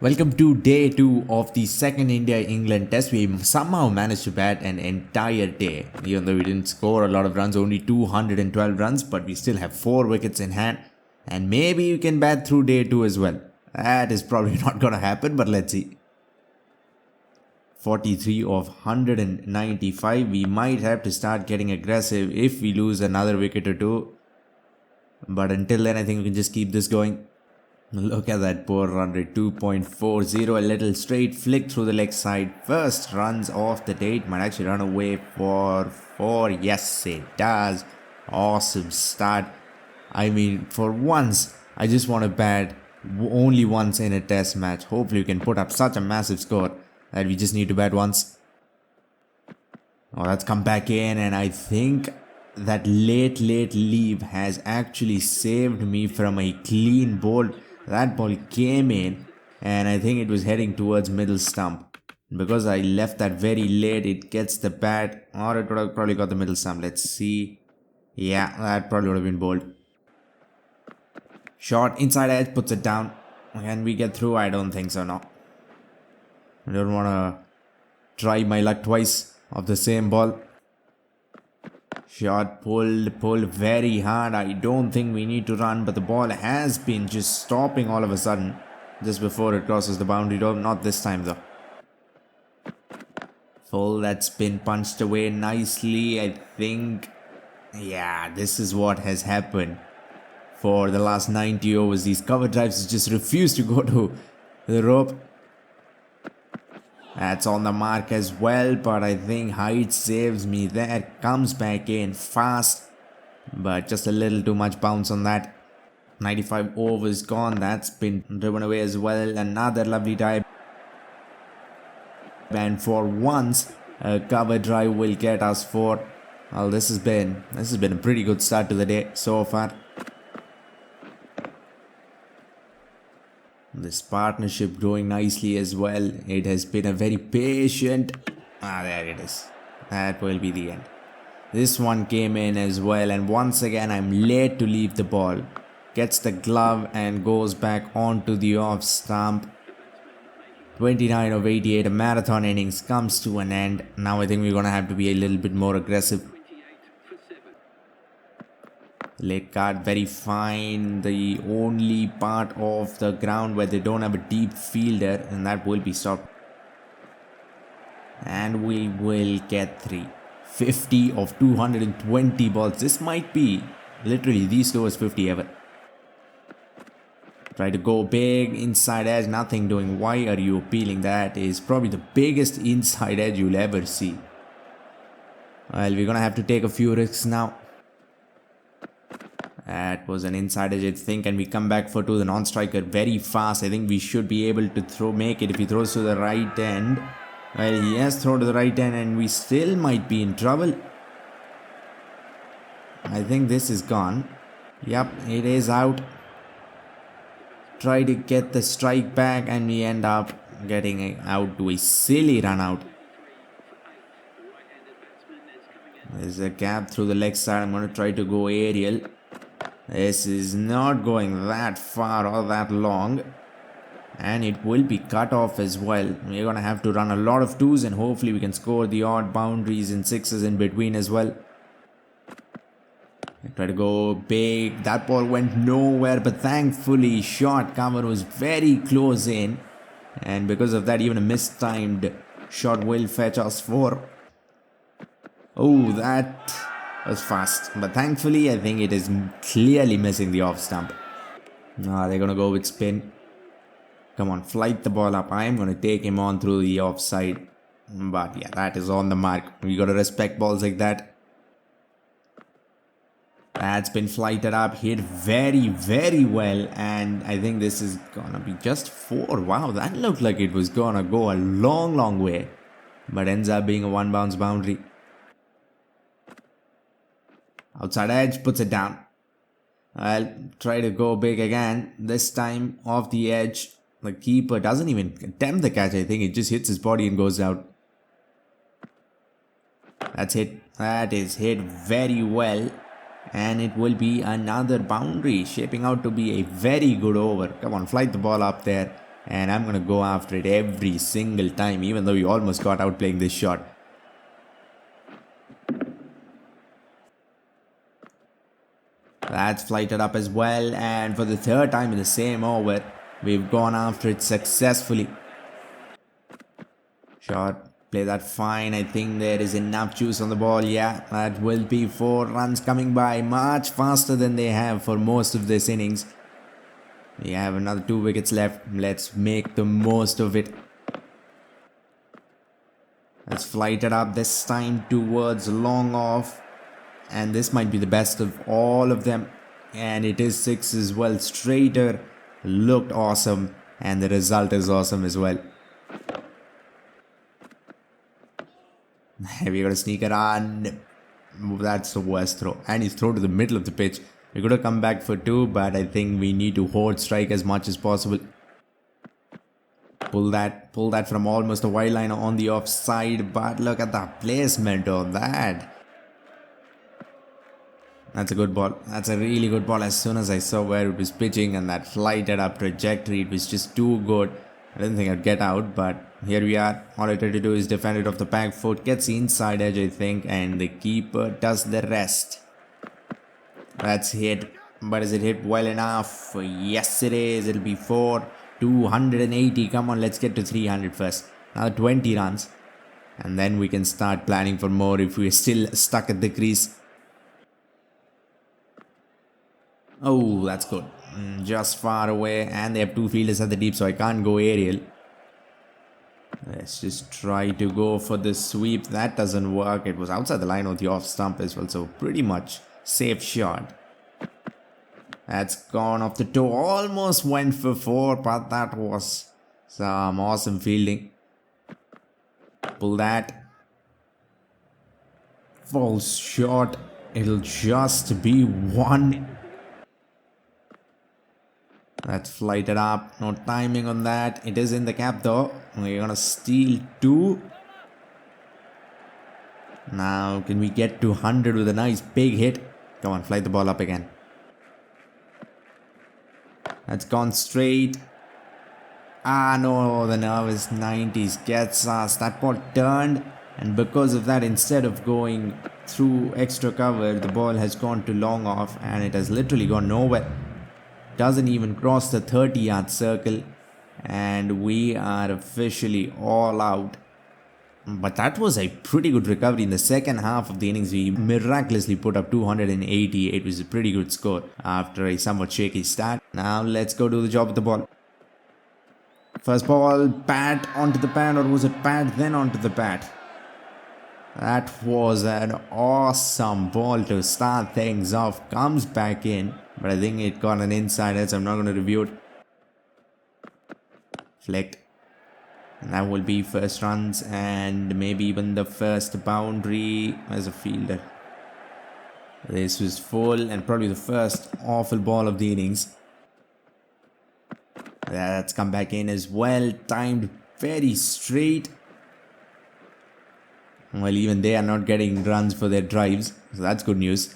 Welcome to day 2 of the second India-England test. We somehow managed to bat an entire day. Even though we didn't score a lot of runs, only 212 runs, but we still have 4 wickets in hand. And maybe you can bat through day 2 as well. That is probably not going to happen, but let's see. 43 of 195. We might have to start getting aggressive if we lose another wicket or two. But until then, I think we can just keep this going. Look at that poor run rate, 2.40, a little straight flick through the leg side. First runs off the day, might actually run away for 4. Yes, it does. Awesome start. I mean, for once, I just want to bat only once in a test match. Hopefully we can put up such a massive score that we just need to bat once. Oh, that's come back in, and I think that late leave has actually saved me from a clean ball. That ball came in and I think it was heading towards middle stump. Because I left that very late, it gets the bat, or it would have probably got the middle stump. Let's see. Yeah, that probably would have been bowled. Shot inside edge, puts it down. Can we get through? I don't think so, no. I don't want to try my luck twice of the same ball. Shot pulled very hard. I don't think we need to run, but the ball has been just stopping all of a sudden just before it crosses the boundary. Not this time though. Full, that's been punched away nicely. I think, yeah, this is what has happened for the last 90 overs. These cover drives just refuse to go to the rope. That's on the mark as well, but I think height saves me there. Comes back in fast, but just a little too much bounce on that. 95 overs gone. That's been driven away as well. Another lovely dive. And for once, a cover drive will get us 4. Well, this has been a pretty good start to the day so far. This partnership growing nicely as well. It has been a very patient. There it is. That will be the end. This one came in as well, and once again I'm late to leave the ball. Gets the glove and goes back onto the off stump. 29 of 88, a marathon innings comes to an end. Now I think we're gonna have to be a little bit more aggressive. Late card, very fine. The only part of the ground where they don't have a deep fielder, and that will be stopped. And we will get 3. 50 of 220 balls. This might be literally the slowest 50 ever. Try to go big, inside edge, nothing doing. Why are you appealing? That is probably the biggest inside edge you'll ever see. Well, we're gonna have to take a few risks now. That was an inside edge, I think, and we come back for 2. The non-striker very fast. I think we should be able to make it if he throws to the right end. Well, he has thrown to the right end and we still might be in trouble. I think this is gone. Yep, it is out. Try to get the strike back and we end up getting out to a silly run out. There's a gap through the leg side. I'm going to try to go aerial. This is not going that far or that long, and it will be cut off as well. We're going to have to run a lot of 2s and hopefully we can score the odd boundaries and 6s in between as well. Try to go big. That ball went nowhere, but thankfully short cover was very close in, and because of that even a mistimed shot will fetch us 4. Oh, that was fast, but thankfully I think it is clearly missing the off stump. They're gonna go with spin. Come on, flight the ball up. I am gonna take him on through the offside, but yeah, that is on the mark. We gotta respect balls like that. That's been flighted up, hit very well, and I think this is gonna be just 4. Wow, that looked like it was gonna go a long way, but ends up being a 1 bounce boundary. Outside edge, puts it down. I'll try to go big again. This time off the edge. The keeper doesn't even attempt the catch. I think it just hits his body and goes out. That's hit. That is hit very well. And it will be another boundary. Shaping out to be a very good over. Come on, flight the ball up there. And I'm going to go after it every single time, even though we almost got out playing this shot. That's flighted up as well, and for the third time in the same over, we've gone after it successfully. Shot, play that fine. I think there is enough juice on the ball. Yeah, that will be 4 runs coming by much faster than they have for most of this innings. We have another 2 wickets left. Let's make the most of it. Let's flight it up this time towards long off. And this might be the best of all of them. And it is 6 as well. Straighter. Looked awesome. And the result is awesome as well. We got a sneaker on. That's the worst throw. And he's thrown to the middle of the pitch. We could have come back for 2, but I think we need to hold strike as much as possible. Pull that from almost a wide line on the offside. But look at the placement on that. That's a good ball. That's a really good ball. As soon as I saw where it was pitching and that flighted up trajectory, it was just too good. I didn't think I'd get out, but here we are. All I try to do is defend it off the back foot. Gets the inside edge, I think, and the keeper does the rest. That's hit, but is it hit well enough? Yes, it is. It'll be 4. 280. Come on, let's get to 300 first. Now 20 runs. And then we can start planning for more if we're still stuck at the crease. Oh, that's good. Just far away, and they have 2 fielders at the deep, so I can't go aerial. Let's just try to go for the sweep. That doesn't work. It was outside the line of the off stump as well, so pretty much safe shot. That's gone off the toe. Almost went for 4, but that was some awesome fielding. Pull that. False shot. It'll just be 1. That's flighted up. No timing on that. It is in the cap though. We're gonna steal 2. Now, can we get to 100 with a nice big hit? Come on, fly the ball up again. That's gone straight. Ah, no, the nervous 90s gets us. That ball turned, and because of that, instead of going through extra cover, the ball has gone to long off, and it has literally gone nowhere. Doesn't even cross the 30-yard circle, and we are officially all out. But that was a pretty good recovery. In the second half of the innings, we miraculously put up 280. It was a pretty good score after a somewhat shaky start. Now let's go do the job with the ball. First ball, bat onto the pad, or was it pad then onto the bat? That was an awesome ball to start things off. Comes back in, but I think it got an inside edge, so I'm not going to review it. Flicked. And that will be first runs and maybe even the first boundary as a fielder. This was full and probably the first awful ball of the innings. That's come back in as well. Timed very straight. Well, even they are not getting runs for their drives, so that's good news.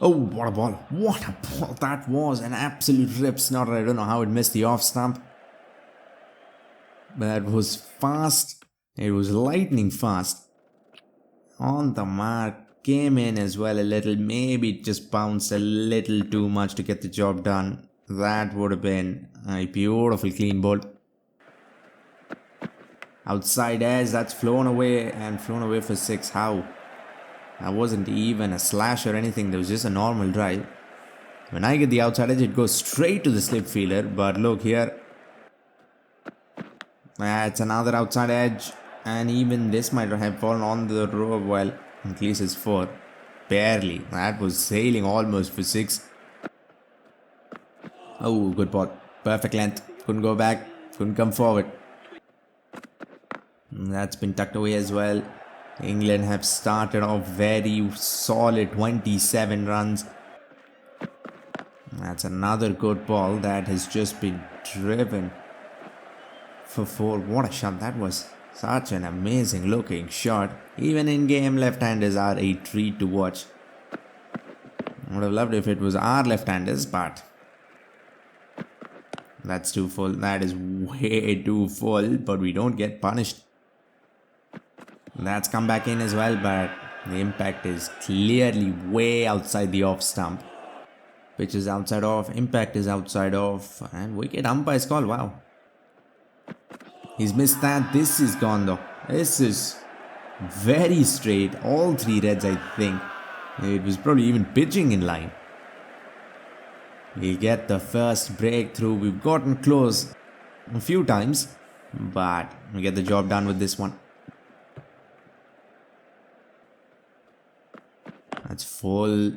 Oh, what a ball. What a ball that was. An absolute rip snorter. I don't know how it missed the off stump. But it was fast. It was lightning fast. On the mark. Came in as well a little. Maybe it just bounced a little too much to get the job done. That would have been a beautiful clean ball. Outside edge. That's flown away and flown away for 6. How? That wasn't even a slash or anything. That was just a normal drive. When I get the outside edge, it goes straight to the slip fielder. But look here. That's another outside edge. And even this might have fallen on the row. Well, at least it's 4. Barely. That was sailing almost for 6. Oh, good ball. Perfect length. Couldn't go back. Couldn't come forward. That's been tucked away as well. England have started off very solid, 27 runs. That's another good ball that has just been driven for 4. What a shot that was. Such an amazing looking shot. Even in game, left-handers are a treat to watch. I would have loved if it was our left-handers, but That's too full. That is way too full, but we don't get punished. That's come back in as well, but the impact is clearly way outside the off stump. Pitch is outside off, impact is outside off, and wicket umpire's call. Wow. He's missed that. This is gone though. This is very straight. All three reds, I think. It was probably even pitching in line. We get the first breakthrough. We've gotten close a few times, but we get the job done with this one. That's full.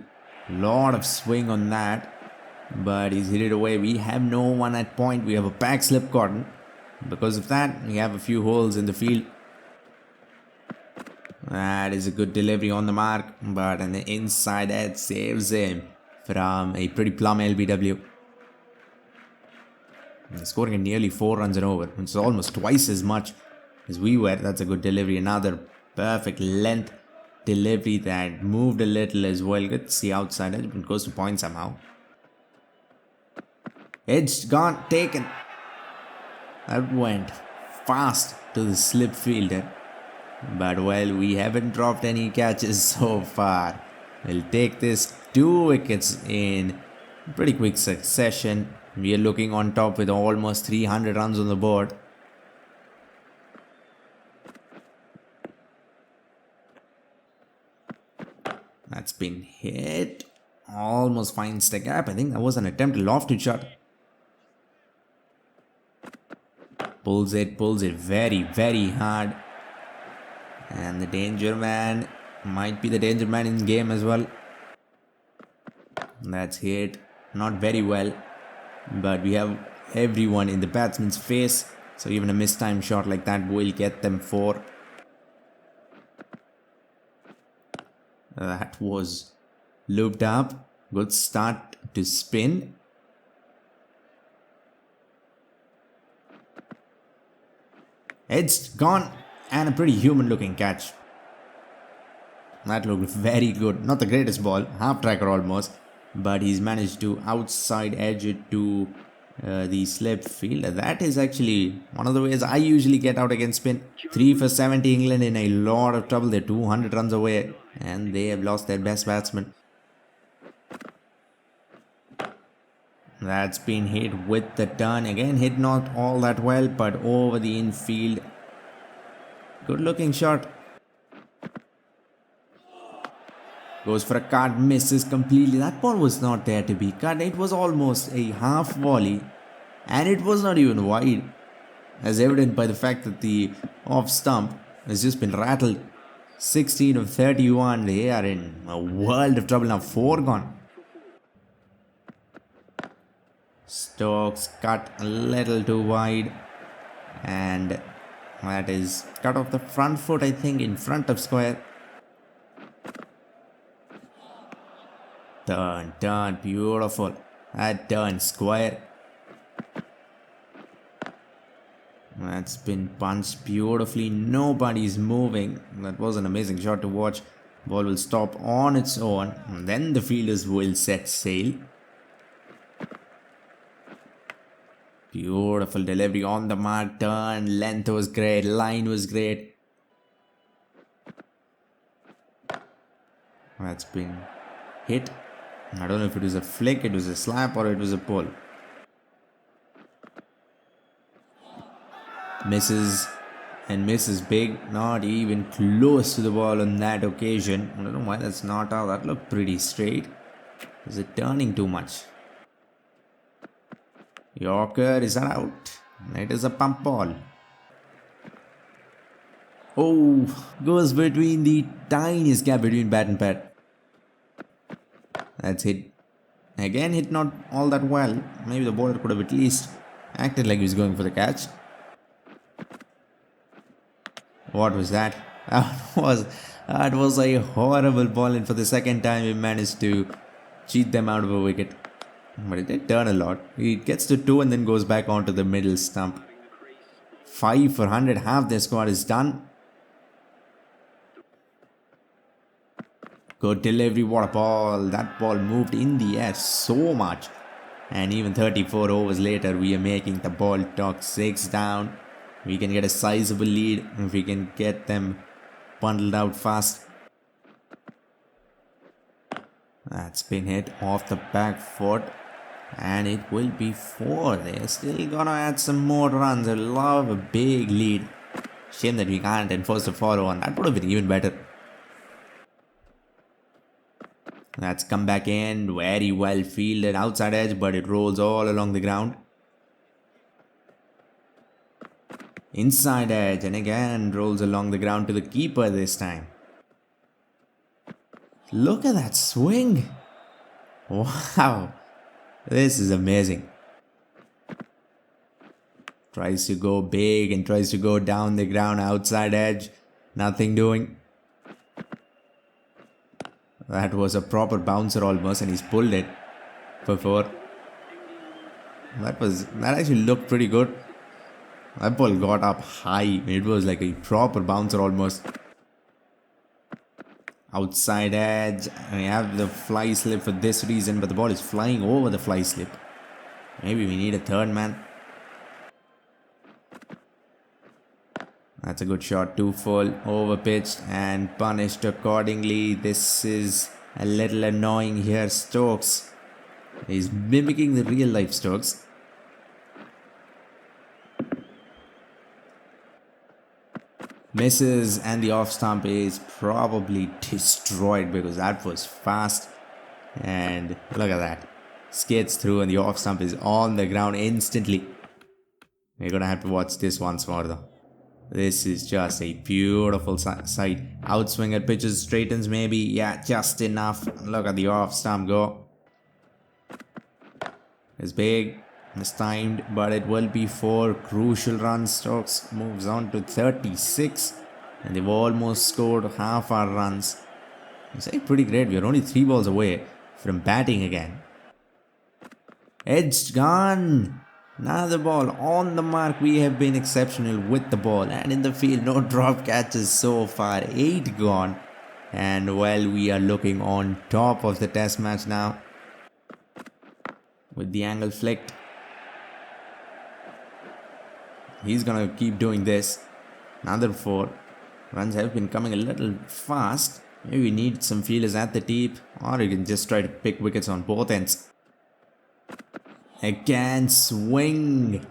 Lot of swing on that, but he's hit it away. We have no one at point. We have a back slip cotton. Because of that, we have a few holes in the field. That is a good delivery on the mark, but on the inside edge saves him from a pretty plumb LBW. He's scoring at nearly 4 runs and over, which is almost twice as much as we were. That's a good delivery. Another perfect length delivery that moved a little as well. Good to see outside edge, but goes to point somehow. Edge gone, taken. That went fast to the slip fielder. But well, we haven't dropped any catches so far. We'll take this 2 wickets in pretty quick succession. We are looking on top with almost 300 runs on the board. That's been hit. Almost finds the gap. I think that was an attempt lofted shot. Pulls it very, very hard. And the danger man might be the danger man in game as well. That's hit. Not very well. But we have everyone in the batsman's face. So even a mistimed shot like that will get them 4. That was looped up. Good start to spin. Edged, gone, and a pretty human looking catch. That looked very good. Not the greatest ball, half tracker almost, but he's managed to outside edge it to the slip field. That is actually one of the ways I usually get out against spin. 3 for 70, England in a lot of trouble. They're 200 runs away and they have lost their best batsman. That's been hit with the turn. Again, hit not all that well, but over the infield. Good looking shot. Goes for a cut, misses completely. That ball was not there to be cut. It was almost a half volley. And it was not even wide. As evident by the fact that the off stump has just been rattled. 16 of 31. They are in a world of trouble now. 4 gone. Stokes cut a little too wide. And that is cut off the front foot, I think, in front of square. Turn, beautiful. That turn, square. That's been punched beautifully. Nobody's moving. That was an amazing shot to watch. Ball will stop on its own. And then the fielders will set sail. Beautiful delivery on the mark. Turn, length was great. Line was great. That's been hit. I don't know if it was a flick, it was a slap, or it was a pull. Misses and misses big. Not even close to the ball on that occasion. I don't know why that's not out. That looked pretty straight. Is it turning too much? Yorker, is that out? It is a pump ball. Oh, goes between the tiniest gap between bat and pad. That's hit. Again, hit not all that well. Maybe the bowler could have at least acted like he was going for the catch. What was that? That was a horrible ball, and for the second time we managed to cheat them out of a wicket. But it did turn a lot. It gets to 2 and then goes back onto the middle stump. 5 for 100. Half their squad is done. Good delivery. What a ball. That ball moved in the air so much. And even 34 overs later, we are making the ball talk. 6 down. We can get a sizable lead if we can get them bundled out fast. That's been hit off the back foot. And it will be 4. They're still gonna add some more runs. I love a big lead. Shame that we can't enforce the follow on. That would have been even better. That's come back in. Very well fielded outside edge, but it rolls all along the ground. Inside edge, and again rolls along the ground to the keeper this time. Look at that swing. Wow. This is amazing. Tries to go big and tries to go down the ground, outside edge. Nothing doing. That was a proper bouncer almost, and he's pulled it for 4. That actually looked pretty good. That ball got up high. It was like a proper bouncer almost. Outside edge. We have the fly slip for this reason, but the ball is flying over the fly slip. Maybe we need a third man. That's a good shot. 2 full, over pitched and punished accordingly. This is a little annoying here. Stokes is mimicking the real life Stokes. Misses, and the off stump is probably destroyed because that was fast. And look at that. Skids through and the off stump is on the ground instantly. We're gonna have to watch this once more though. This is just a beautiful sight. Outswinger pitches, straightens maybe. Yeah, just enough. Look at the off stump go. It's big. It's timed, but it will be 4 crucial runs. Stokes moves on to 36. And they've almost scored half our runs. It's like pretty great. We're only 3 balls away from batting again. Edged, gone. Another ball on the mark. We have been exceptional with the ball and in the field. No drop catches so far. 8 gone. And well, we are looking on top of the test match now. With the angle flicked. He's gonna keep doing this. Another 4. Runs have been coming a little fast. Maybe we need some fielders at the deep. Or you can just try to pick wickets on both ends. Again, swing.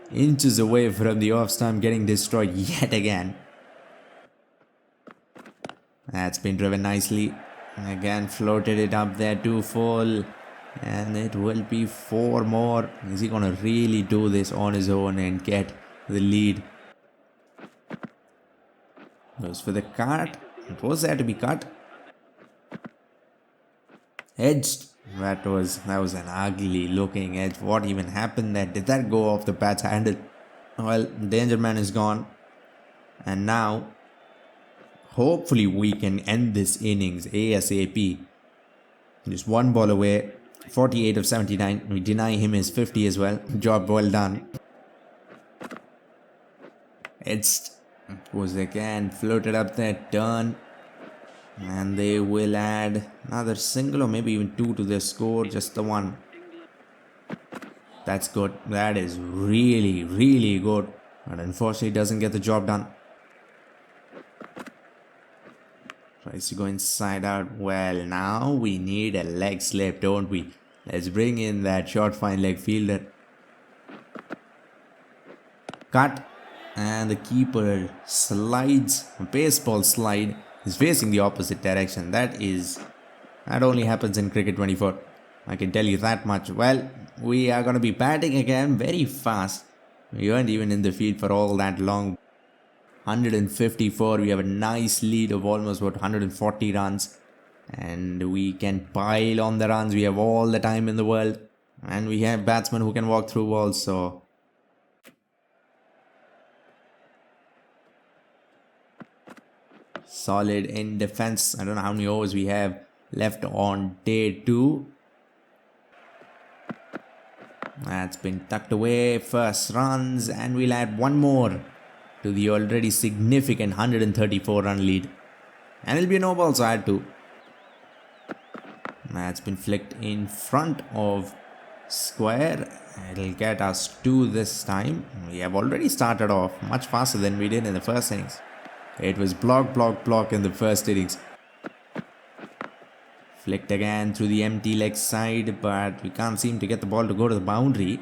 Inches away from the off stump, getting destroyed yet again. That's been driven nicely. Again, floated it up there, 2 full. And it will be 4 more. Is he gonna really do this on his own and get the lead? Goes for the cut. It was there to be cut. Edged. That was an ugly looking edge. What even happened there? Did that go off the bat's handle? Well, danger man is gone. And now, hopefully we can end this innings ASAP. Just 1 ball away. 48 of 79. We deny him his 50 as well. Job well done. It was again floated up there, turn. And they will add another single or maybe even 2 to their score. Just the 1. That's good. That is really, really good. But unfortunately doesn't get the job done. Tries to go inside out. Well, now we need a leg slip, don't we? Let's bring in that short fine leg fielder. Cut. And the keeper slides. A baseball slide. Is facing the opposite direction. That only happens in cricket 24. I can tell you that much. Well, we are going to be batting again very fast. We weren't even in the field for all that long. 154. We have a nice lead of almost 140 runs. And we can pile on the runs. We have all the time in the world. And we have batsmen who can walk through walls. So solid in defense. I don't know how many overs we have left on day 2. That's been tucked away. First runs, and we'll add 1 more to the already significant 134 run lead. And it'll be a no ball, so add 2. That's been flicked in front of Square. It'll get us 2 this time. We have already started off much faster than we did in the first innings. It was block, block, block in the first innings. Flicked again through the empty leg side, but we can't seem to get the ball to go to the boundary.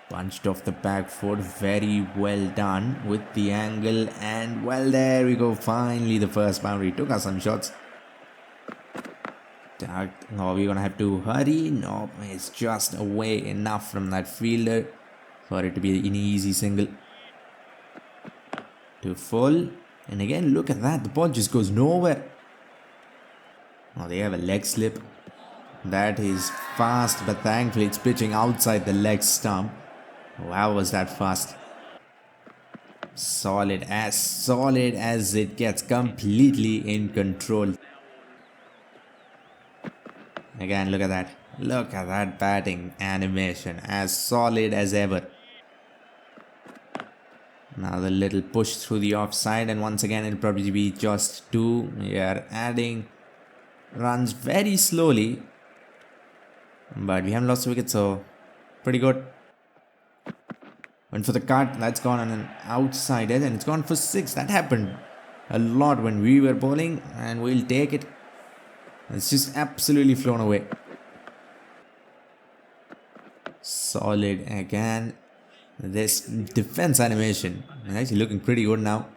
Punched off the back foot, very well done with the angle, and well, there we go. Finally, the first boundary. Took us some shots. Oh, we're gonna have to hurry. No, it's just away enough from that fielder for it to be an easy single. To full, and again, look at that. The ball just goes nowhere. Oh, they have a leg slip. That is fast, but thankfully it's pitching outside the leg stump. Wow, was that fast? Solid as it gets, completely in control. Again, look at that. Look at that batting animation, as solid as ever. Now the little push through the offside, and once again it'll probably be just 2. We are adding runs very slowly, but we haven't lost a wicket, so pretty good. Went for the cut, that's gone on an outside edge, and it's gone for 6. That happened a lot when we were bowling, and we'll take it. It's just absolutely flown away. Solid again. This defense animation is actually looking pretty good now.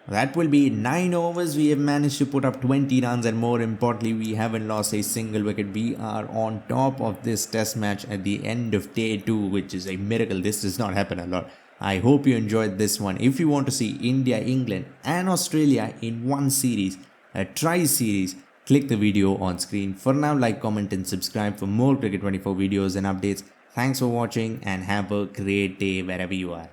That will be 9 overs. We have managed to put up 20 runs, and more importantly, we haven't lost a single wicket. We are on top of this test match at the end of day 2, which is a miracle. This does not happen a lot. I hope you enjoyed this one. If you want to see India, England and Australia in one series, a tri-series, click the video on screen. For now, like, comment and subscribe for more Cricket 24 videos and updates. Thanks for watching and have a great day wherever you are.